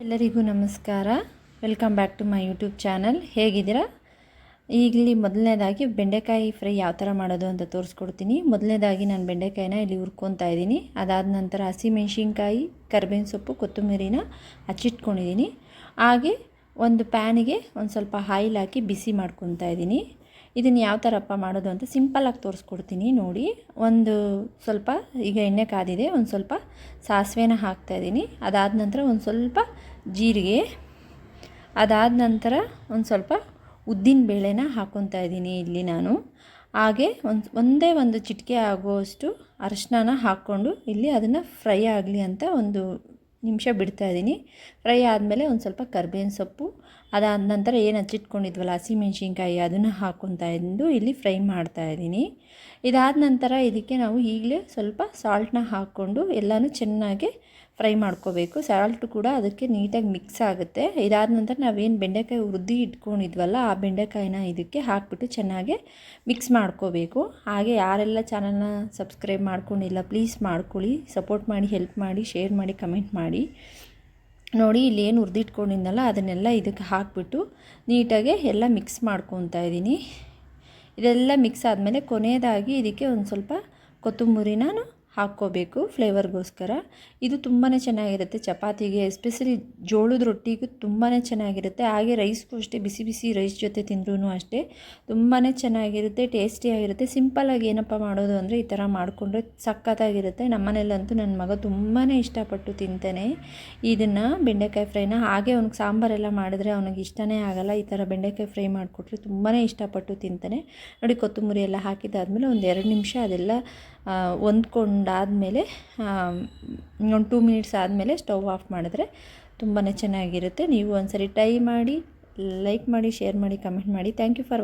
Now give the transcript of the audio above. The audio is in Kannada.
ಎಲ್ಲರಿಗೂ ನಮಸ್ಕಾರ. Welcome back to my YouTube channel. ಹೇಗಿದ್ದೀರಾ? ಇಲ್ಲಿ ಮೊದಲನೇದಾಗಿ ಬೆಂಡೆಕಾಯಿ ಫ್ರೈ ಯಾವ ಥರ ಮಾಡೋದು ಅಂತ ತೋರಿಸ್ಕೊಡ್ತೀನಿ. ಮೊದಲನೇದಾಗಿ ನಾನು ಬೆಂಡೆಕಾಯಿನ ಇಲ್ಲಿ ಹುರ್ಕೊತಾ ಇದ್ದೀನಿ. ಅದಾದ ನಂತರ ಹಸಿಮೆಣ್ಸಿನ್ಕಾಯಿ, ಕರಿಬೇವಿನ ಸೊಪ್ಪು, ಕೊತ್ತಂಬರಿನ ಹಚ್ಚಿಟ್ಕೊಂಡಿದ್ದೀನಿ. ಹಾಗೆ ಒಂದು ಪ್ಯಾನಿಗೆ ಒಂದು ಸ್ವಲ್ಪ ಆಯಿಲ್ ಹಾಕಿ ಬಿಸಿ ಮಾಡ್ಕೊತಾ ಇದ್ದೀನಿ. ಇದನ್ನು ಯಾವ ಥರಪ್ಪ ಮಾಡೋದು ಅಂತ ಸಿಂಪಲ್ಲಾಗಿ ತೋರಿಸ್ಕೊಡ್ತೀನಿ ನೋಡಿ. ಒಂದು ಸ್ವಲ್ಪ ಈಗ ಎಣ್ಣೆ ಕಾದಿದೆ, ಒಂದು ಸ್ವಲ್ಪ ಸಾಸಿವೆನ ಹಾಕ್ತಾಯಿದ್ದೀನಿ. ಅದಾದ ನಂತರ ಒಂದು ಸ್ವಲ್ಪ ಜೀರಿಗೆ, ಅದಾದ ನಂತರ ಒಂದು ಸ್ವಲ್ಪ ಉದ್ದಿನ ಬೇಳೆನ ಹಾಕ್ಕೊತಾ ಇದ್ದೀನಿ ಇಲ್ಲಿ ನಾನು. ಹಾಗೆ ಒಂದೇ ಒಂದು ಚಿಟಿಕೆ ಆಗುವಷ್ಟು ಅರಿಶಿನ ಹಾಕ್ಕೊಂಡು ಇಲ್ಲಿ ಅದನ್ನು ಫ್ರೈ ಆಗಲಿ ಅಂತ ಒಂದು ನಿಮಿಷ ಬಿಡ್ತಾಯಿದ್ದೀನಿ. ಫ್ರೈ ಆದಮೇಲೆ ಒಂದು ಸ್ವಲ್ಪ ಕರಿಬೇವಿನ ಸೊಪ್ಪು, ಅದಾದ ನಂತರ ಏನು ಹಚ್ಚಿಟ್ಕೊಂಡಿದ್ವಲ್ಲ ಹಸಿಮೆಣ್ಸಿನ್ಕಾಯಿ ಅದನ್ನು ಹಾಕ್ಕೊತಾ ಇದ್ದು ಇಲ್ಲಿ ಫ್ರೈ ಮಾಡ್ತಾಯಿದ್ದೀನಿ. ಇದಾದ ನಂತರ ಇದಕ್ಕೆ ನಾವು ಈಗಲೇ ಸ್ವಲ್ಪ ಸಾಲ್ಟನ್ನ ಹಾಕ್ಕೊಂಡು ಎಲ್ಲನೂ ಚೆನ್ನಾಗಿ ಫ್ರೈ ಮಾಡ್ಕೋಬೇಕು. ಸಾಲ್ಟ್ ಕೂಡ ಅದಕ್ಕೆ ನೀಟಾಗಿ ಮಿಕ್ಸ್ ಆಗುತ್ತೆ. ಇದಾದ ನಂತರ ನಾವೇನು ಬೆಂಡೆಕಾಯಿ ಹುರಿದು ಇಟ್ಕೊಂಡಿದ್ವಲ್ಲ ಆ ಬೆಂಡೆಕಾಯಿನ ಇದಕ್ಕೆ ಹಾಕ್ಬಿಟ್ಟು ಚೆನ್ನಾಗಿ ಮಿಕ್ಸ್ ಮಾಡ್ಕೋಬೇಕು. ಹಾಗೆ ಯಾರೆಲ್ಲ ಚಾನಲ್ನ ಸಬ್ಸ್ಕ್ರೈಬ್ ಮಾಡ್ಕೊಂಡಿಲ್ಲ ಪ್ಲೀಸ್ ಮಾಡ್ಕೊಳ್ಳಿ, ಸಪೋರ್ಟ್ ಮಾಡಿ, ಹೆಲ್ಪ್ ಮಾಡಿ, ಶೇರ್ ಮಾಡಿ, ಕಮೆಂಟ್ ಮಾಡಿ. ನೋಡಿ ಇಲ್ಲಿ ಏನು ಹುರಿದಿಟ್ಕೊಂಡಿದ್ದಲ್ಲ ಅದನ್ನೆಲ್ಲ ಇದಕ್ಕೆ ಹಾಕಿಬಿಟ್ಟು ನೀಟಾಗಿ ಎಲ್ಲ ಮಿಕ್ಸ್ ಮಾಡ್ಕೊತಾ ಇದ್ದೀನಿ. ಇದೆಲ್ಲ ಮಿಕ್ಸ್ ಆದಮೇಲೆ ಕೊನೆಯದಾಗಿ ಇದಕ್ಕೆ ಒಂದು ಸ್ವಲ್ಪ ಕೊತ್ತಂಬರಿನ ಹಾಕ್ಕೋಬೇಕು ಫ್ಲೇವರ್ಗೋಸ್ಕರ. ಇದು ತುಂಬಾ ಚೆನ್ನಾಗಿರುತ್ತೆ ಚಪಾತಿಗೆ, ಎಸ್ಪೆಷಲಿ ಜೋಳದ ರೊಟ್ಟಿಗೂ ತುಂಬಾ ಚೆನ್ನಾಗಿರುತ್ತೆ. ಹಾಗೆ ರೈಸ್ಗೂ ಅಷ್ಟೇ, ಬಿಸಿ ಬಿಸಿ ರೈಸ್ ಜೊತೆ ತಿಂದ್ರೂ ಅಷ್ಟೇ ತುಂಬಾ ಚೆನ್ನಾಗಿರುತ್ತೆ, ಟೇಸ್ಟಿಯಾಗಿರುತ್ತೆ. ಸಿಂಪಲ್ಲಾಗಿ ಏನಪ್ಪ ಮಾಡೋದು ಅಂದರೆ ಈ ಥರ ಮಾಡಿಕೊಂಡ್ರೆ ಸಖತ್ತಾಗಿರುತ್ತೆ. ನಮ್ಮನೇಲಂತೂ ನನ್ನ ಮಗ ತುಂಬಾ ಇಷ್ಟಪಟ್ಟು ತಿಂತಾನೆ ಇದನ್ನು, ಬೆಂಡೆಕಾಯಿ ಫ್ರೈನ. ಹಾಗೆ ಅವ್ನಿಗೆ ಸಾಂಬಾರೆಲ್ಲ ಮಾಡಿದ್ರೆ ಅವನಿಗೆ ಇಷ್ಟನೇ ಆಗಲ್ಲ. ಈ ಥರ ಬೆಂಡೆಕಾಯಿ ಫ್ರೈ ಮಾಡಿಕೊಟ್ರೆ ತುಂಬಾ ಇಷ್ಟಪಟ್ಟು ತಿಂತಾನೆ ನೋಡಿ. ಕೊತ್ತಂಬರಿ ಎಲ್ಲ ಹಾಕಿದ್ದಾದಮೇಲೆ ಒಂದು 2 ನಿಮಿಷ ಅದೆಲ್ಲ ಹೊಂದ್ಕೊಂಡಾದಮೇಲೆ ಒಂದು 2 ಮಿನಿಟ್ಸ್ ಆದಮೇಲೆ ಸ್ಟವ್ ಆಫ್ ಮಾಡಿದ್ರೆ ತುಂಬಾ ಚೆನ್ನಾಗಿರುತ್ತೆ. ನೀವು ಒಂದ್ಸರಿ ಟ್ರೈ ಮಾಡಿ, ಲೈಕ್ ಮಾಡಿ, ಶೇರ್ ಮಾಡಿ, ಕಮೆಂಟ್ ಮಾಡಿ. Thank you for